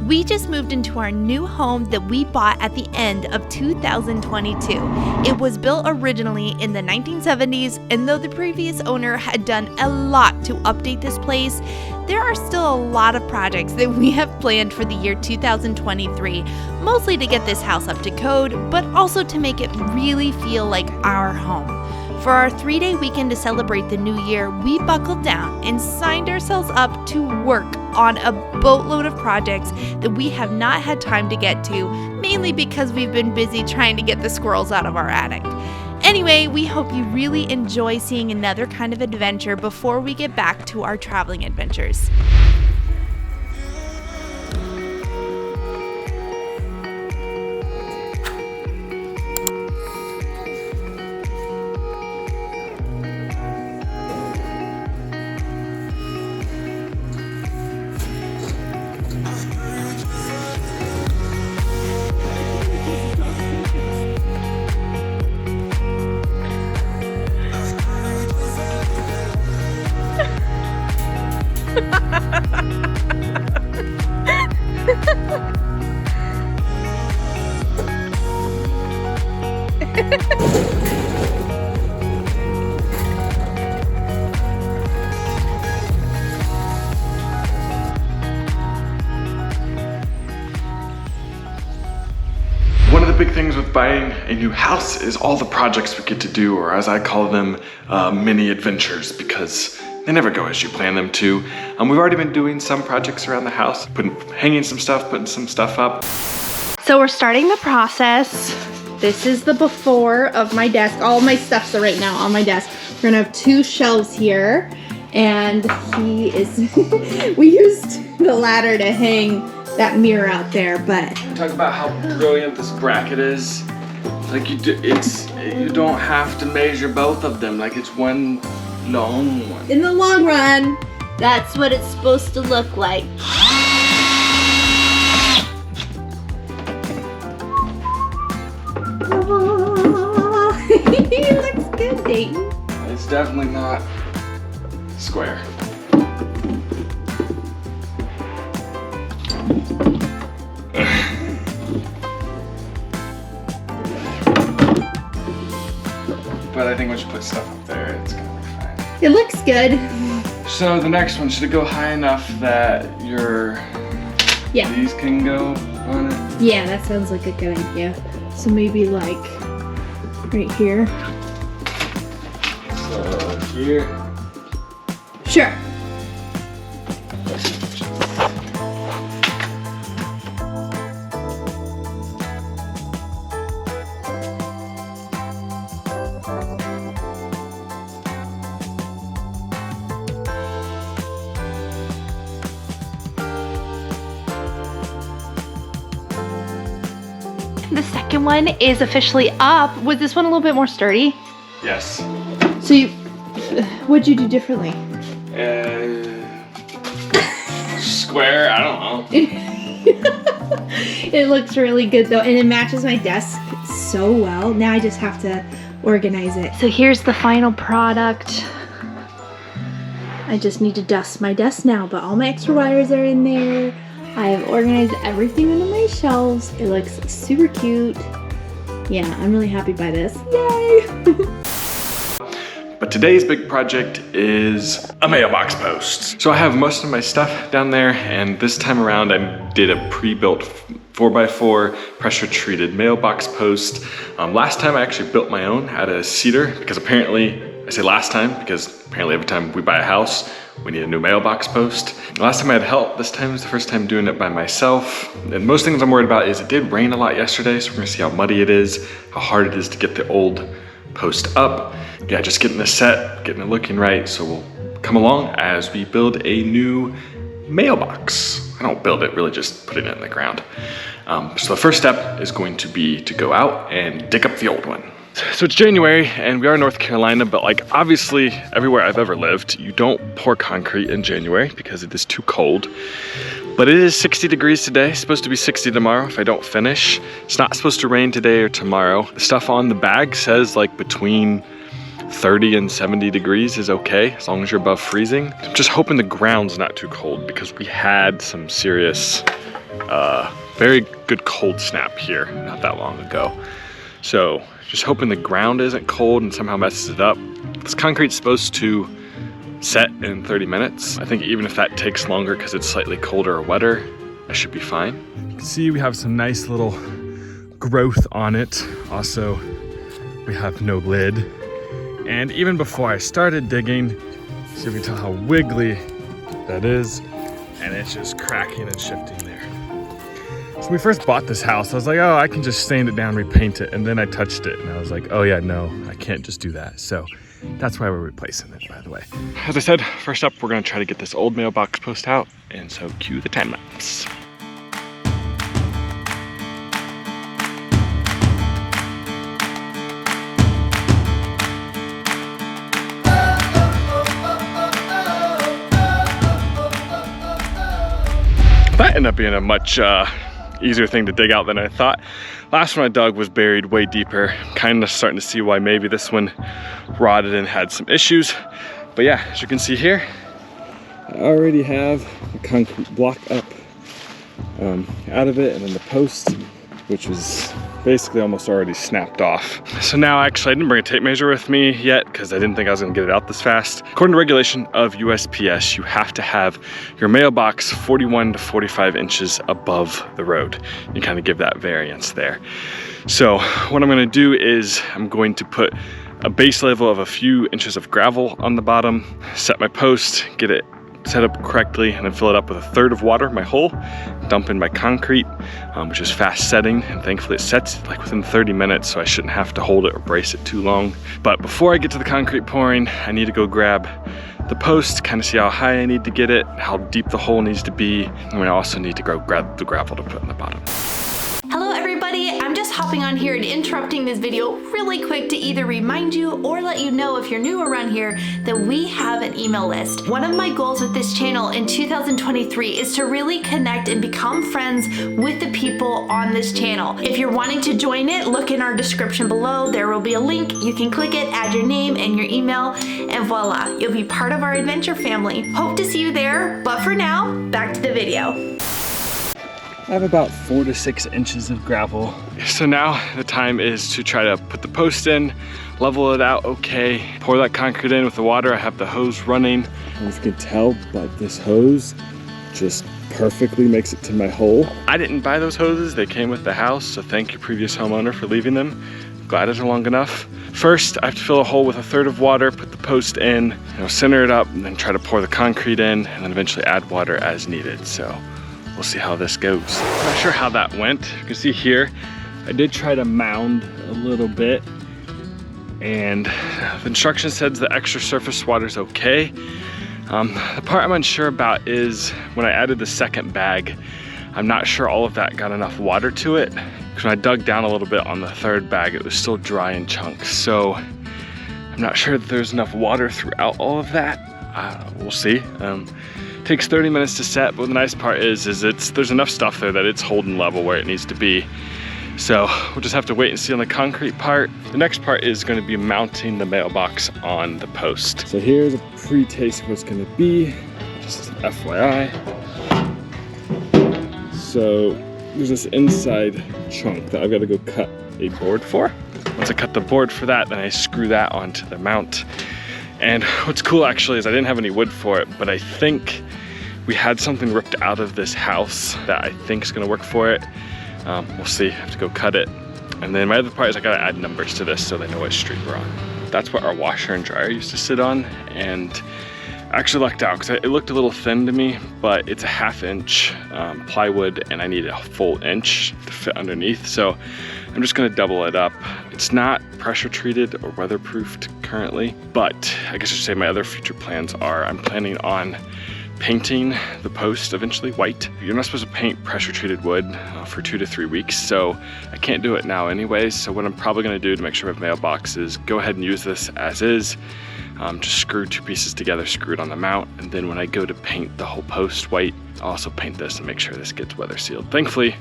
We just moved into our new home that we bought at the end of 2022. It was built originally in the 1970s, and though the previous owner had done a lot to update this place, there are still a lot of projects that we have planned for the year 2023, mostly to get this house up to code, but also to make it really feel like our home. For our 3-day weekend to celebrate the new year, we buckled down and signed ourselves up to work on a boatload of projects that we have not had time to get to, mainly because we've been busy trying to get the squirrels out of our attic. Anyway, we hope you really enjoy seeing another kind of adventure before we get back to our traveling adventures. One of the big things with buying a new house is all the projects we get to do, or as I call them, mini adventures, because they never go as you plan them to. We've already been doing some projects around the house, hanging some stuff, putting some stuff up. So we're starting the process. This is the before of my desk. All my stuff's right now on my desk. We're gonna have 2 shelves here, and he is, we used the ladder to hang that mirror out there, but. Talk about how brilliant this bracket is. Like you don't have to measure both of them, like it's one long one. In the long run, that's what it's supposed to look like. It looks good, Dayton. It's definitely not square. But I think once you put stuff up there, it's gonna be fine. It looks good. So the next one, should it go high enough that these can go on it? Yeah, that sounds like a good idea. So maybe like right here. So here. Sure. The second one is officially up. Was this one a little bit more sturdy? Yes. So what'd you do differently? Square, I don't know. It looks really good though, and it matches my desk so well. Now I just have to organize it. So here's the final product. I just need to dust my desk now, but all my extra wires are in there. I have organized everything into my shelves. It looks super cute. Yeah, I'm really happy by this. Yay! But today's big project is a mailbox post. So I have most of my stuff down there, and this time around I did a pre-built 4x4 pressure treated mailbox post. Last time I actually built my own out of cedar, because apparently, I say last time because apparently every time we buy a house, we need a new mailbox post. Last time I had help, this time was the first time doing it by myself. And most things I'm worried about is it did rain a lot yesterday, so we're gonna see how muddy it is, how hard it is to get the old post up. Yeah, just getting this set, getting it looking right, so we'll come along as we build a new mailbox. I don't build it, really just put it in the ground. So the first step is going to be to go out and dig up the old one. So it's January and we are in North Carolina, but like obviously everywhere I've ever lived, you don't pour concrete in January because it is too cold. But it is 60 degrees today, it's supposed to be 60 tomorrow if I don't finish. It's not supposed to rain today or tomorrow. The stuff on the bag says like between 30 and 70 degrees is okay, as long as you're above freezing. I'm just hoping the ground's not too cold because we had some serious a very good cold snap here not that long ago. So just hoping the ground isn't cold and somehow messes it up. This concrete's supposed to set in 30 minutes. I think even if that takes longer because it's slightly colder or wetter, I should be fine. You can see we have some nice little growth on it. Also, we have no lid. And even before I started digging, so you can tell how wiggly that is, and it's just cracking and shifting there. So when we first bought this house, I was like, oh, I can just sand it down, repaint it, and then I touched it, and I was like, oh yeah, no, I can't just do that. So that's why we're replacing it, by the way. As I said, first up, we're gonna try to get this old mailbox post out, and so cue the time lapse. That ended up being a much easier thing to dig out than I thought. Last one I dug was buried way deeper. Kind of starting to see why maybe this one rotted and had some issues. But yeah, as you can see here, I already have a concrete block up out of it, and then the post, which was basically almost already snapped off. So now actually I didn't bring a tape measure with me yet because I didn't think I was gonna get it out this fast. According to regulation of USPS, you have to have your mailbox 41 to 45 inches above the road. You kind of give that variance there. So what I'm gonna do is I'm going to put a base level of a few inches of gravel on the bottom, set my post, get it set up correctly, and then fill it up with 1/3 of water, my hole, dump in my concrete, which is fast setting, and thankfully it sets like within 30 minutes, so I shouldn't have to hold it or brace it too long. But before I get to the concrete pouring, I need to go grab the post, kind of see how high I need to get it, how deep the hole needs to be, and I also need to go grab the gravel to put in the bottom. Hello everybody, I'm just hopping on here and interrupting this video really quick to either remind you or let you know if you're new around here that we have an email list. One of my goals with this channel in 2023 is to really connect and become friends with the people on this channel. If you're wanting to join it, look in our description below. There will be a link. You can click it, add your name and your email, and voila, you'll be part of our adventure family. Hope to see you there, but for now, back to the video. I have about 4 to 6 inches of gravel. So now the time is to try to put the post in, level it out okay, pour that concrete in with the water. I have the hose running. And if you can tell, but this hose just perfectly makes it to my hole. I didn't buy those hoses, they came with the house, so thank you previous homeowner for leaving them. Glad it's long enough. First, I have to fill a hole with 1/3 of water, put the post in, center it up, and then try to pour the concrete in, and then eventually add water as needed. So we'll see how this goes. I'm not sure how that went. You can see here, I did try to mound a little bit, and the instruction says the extra surface water is okay. The part I'm unsure about is when I added the second bag, I'm not sure all of that got enough water to it. Because when I dug down a little bit on the third bag, it was still dry in chunks. So I'm not sure that there's enough water throughout all of that. We'll see. Takes 30 minutes to set, but the nice part is there's enough stuff there that it's holding level where it needs to be. So we'll just have to wait and see on the concrete part. The next part is going to be mounting the mailbox on the post. So here's a pre-taste of what's going to be, just FYI. So there's this inside chunk that I've got to go cut a board for. Once I cut the board for that, then I screw that onto the mount. And what's cool actually is I didn't have any wood for it, but I think we had something ripped out of this house that I think is gonna work for it. We'll see, I have to go cut it. And then my other part is I gotta add numbers to this so they know what street we're on. That's what our washer and dryer used to sit on, and I actually lucked out because it looked a little thin to me, but it's a 1/2 inch plywood and I need a full inch to fit underneath. So I'm just gonna double it up. It's not pressure treated or weatherproofed currently, but I guess I should say my other future plans are I'm planning on painting the post eventually white. You're not supposed to paint pressure treated wood for 2 to 3 weeks, so I can't do it now anyways. So what I'm probably gonna do to make sure I have mailbox is go ahead and use this as is. Just screw 2 pieces together, screw it on the mount, and then when I go to paint the whole post white, I'll also paint this and make sure this gets weather sealed. Thankfully,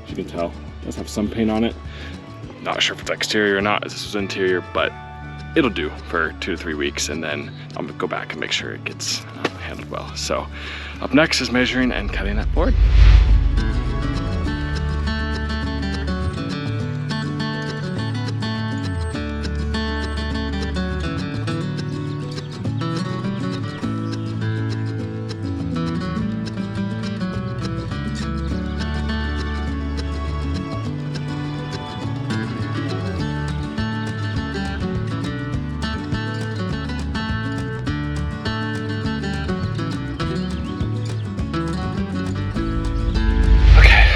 as you can tell, it does have some paint on it. Not sure if it's exterior or not, as this was interior, but it'll do for 2 to 3 weeks, and then I'm gonna go back and make sure it gets handled well. So up next is measuring and cutting that board.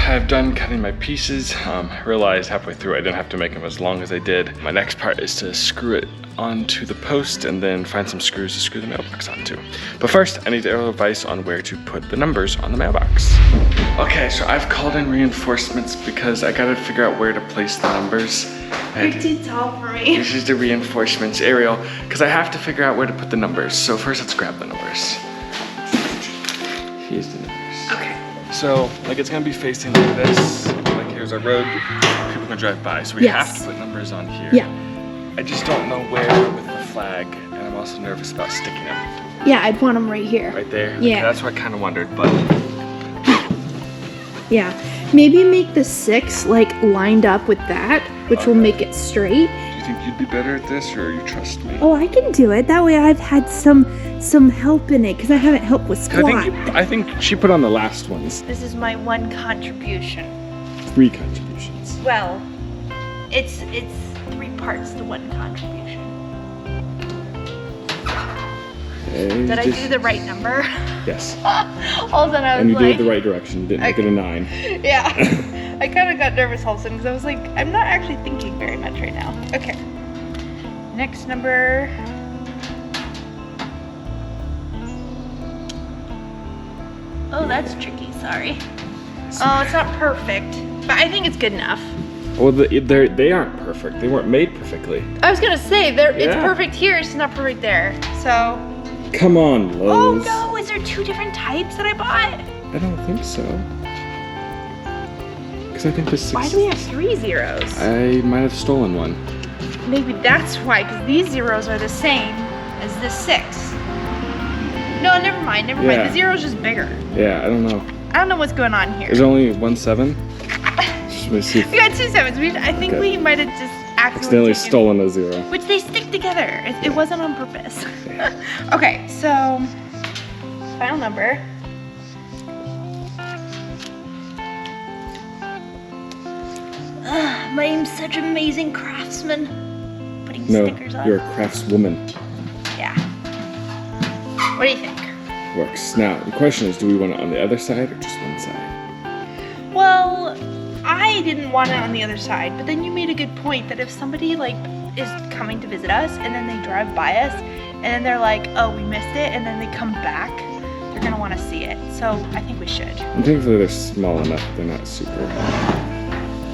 I've done cutting my pieces. Realized halfway through I didn't have to make them as long as I did. My next part is to screw it onto the post and then find some screws to screw the mailbox onto. But first, I need a little advice on where to put the numbers on the mailbox. Okay, so I've called in reinforcements because I gotta figure out where to place the numbers. You're too tall for me. This is the reinforcements, Ariel, because I have to figure out where to put the numbers. So first, let's grab the numbers. Here's the numbers. Okay. So, like, it's gonna be facing like this. Like, here's our road. People can drive by, so we have to put numbers on here. Yeah. I just don't know where with the flag, and I'm also nervous about sticking them. Yeah, I'd want them right here. Right there? Yeah. Okay, that's what I kind of wondered, but... Yeah. Maybe make the 6 like lined up with that, which will make it straight. Do you think you'd be better at this, or you trust me? Oh, I can do it. That way I've had some help in it, because I haven't helped with squat. I think she put on the last ones. This is my one contribution. 3 contributions. Well, it's 3 parts to one contribution. Okay, Did I do the right number? Yes. All of a sudden I was And you like... did it the right direction. You didn't make it a 9. Yeah. I kind of got nervous all of a sudden because I was like, I'm not actually thinking very much right now. Okay. Next number... Oh, that's tricky, sorry. Oh, it's not perfect, but I think it's good enough. Well, they aren't perfect. They weren't made perfectly. I was gonna say, it's perfect here, it's not perfect there, so... Come on, Oh Lowe's. no, is there 2 different types that I bought? I don't think so. Because I think the 6... Why do we have 3 zeros? I might have stolen one. Maybe that's why, because these zeros are the same as this 6. No, never mind. Yeah. The zero's just bigger. Yeah, I don't know. I don't know what's going on here. There's only 1 7. Just let me see. We got 2 7s. I think we might have just Accidentally stolen a 0. Which they stick together. It wasn't on purpose. Okay, so final number. I am such an amazing craftsman. Putting stickers on. You're a craftswoman. Yeah. What do you think? Works. Now, the question is, do we want it on the other side or just one side? Well, I didn't want it on the other side, but then you made a good point that if somebody like is coming to visit us and then they drive by us and then they're like, oh, we missed it, and then they come back, they're gonna want to see it. So I think we should. And thankfully they're small enough, they're not super.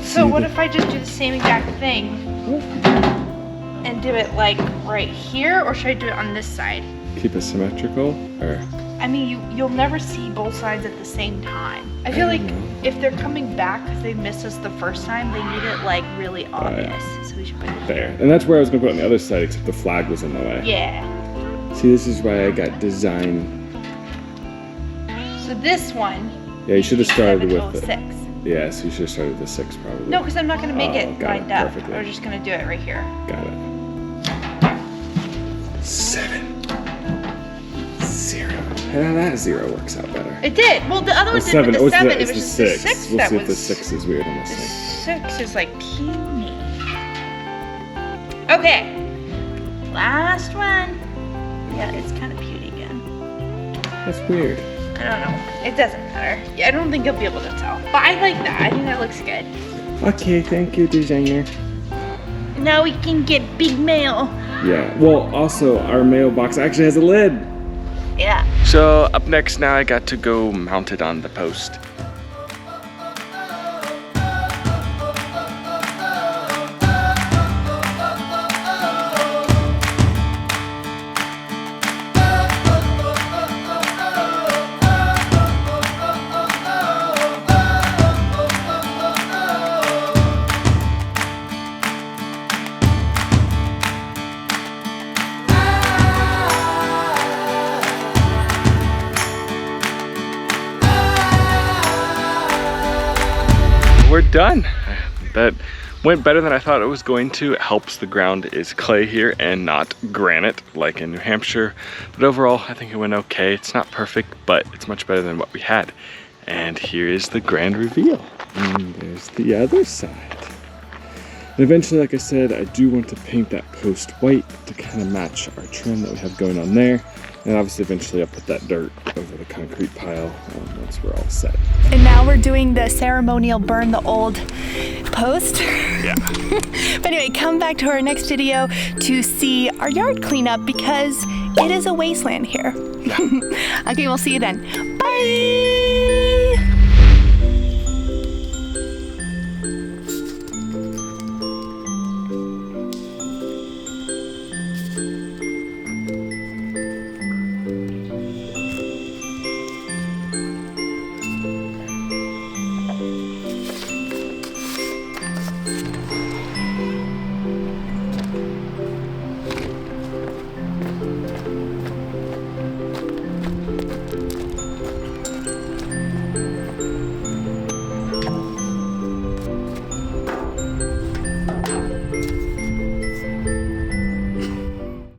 So what if I just do the same exact thing and do it like right here, or should I do it on this side? Keep it symmetrical, or? I mean, you'll never see both sides at the same time. I feel like if they're coming back because they missed us the first time, they need it like really obvious. So we should put it there. And that's where I was gonna put it on the other side, except the flag was in the way. Yeah. See, this is why I got design. So this one. Yeah, you should have started with it. 706. Yeah, so you should have started with the 6 probably. No, because I'm not gonna make it got lined up. perfectly. We're just gonna do it right here. Got it. 7. 0. Yeah, that 0 works out better. It did. Well, the other one did with the 7. It was just the 6 We'll that see was. if the 6 is weird on The this thing. 6 is like puny. Okay. Last one. Yeah, it's kind of puny again. That's weird. I don't know. It doesn't matter. Yeah, I don't think you'll be able to tell. But I like that. I think that looks good. Okay, thank you, designer. Now we can get big mail. Yeah, well, also, our mailbox actually has a lid. Yeah. So, up next now, I got to go mount it on the post. We're done. That went better than I thought it was going to. It helps the ground is clay here and not granite like in New Hampshire. But overall, I think it went okay. It's not perfect, but it's much better than what we had. And here is the grand reveal. And there's the other side. And eventually, like I said, I do want to paint that post white to kind of match our trim that we have going on there. And obviously eventually I'll put that dirt over the concrete pile once we're all set. And now we're doing the ceremonial burn the old post. Yeah. But anyway, come back to our next video to see our yard cleanup because it is a wasteland here. Yeah. Okay, we'll see you then. Bye!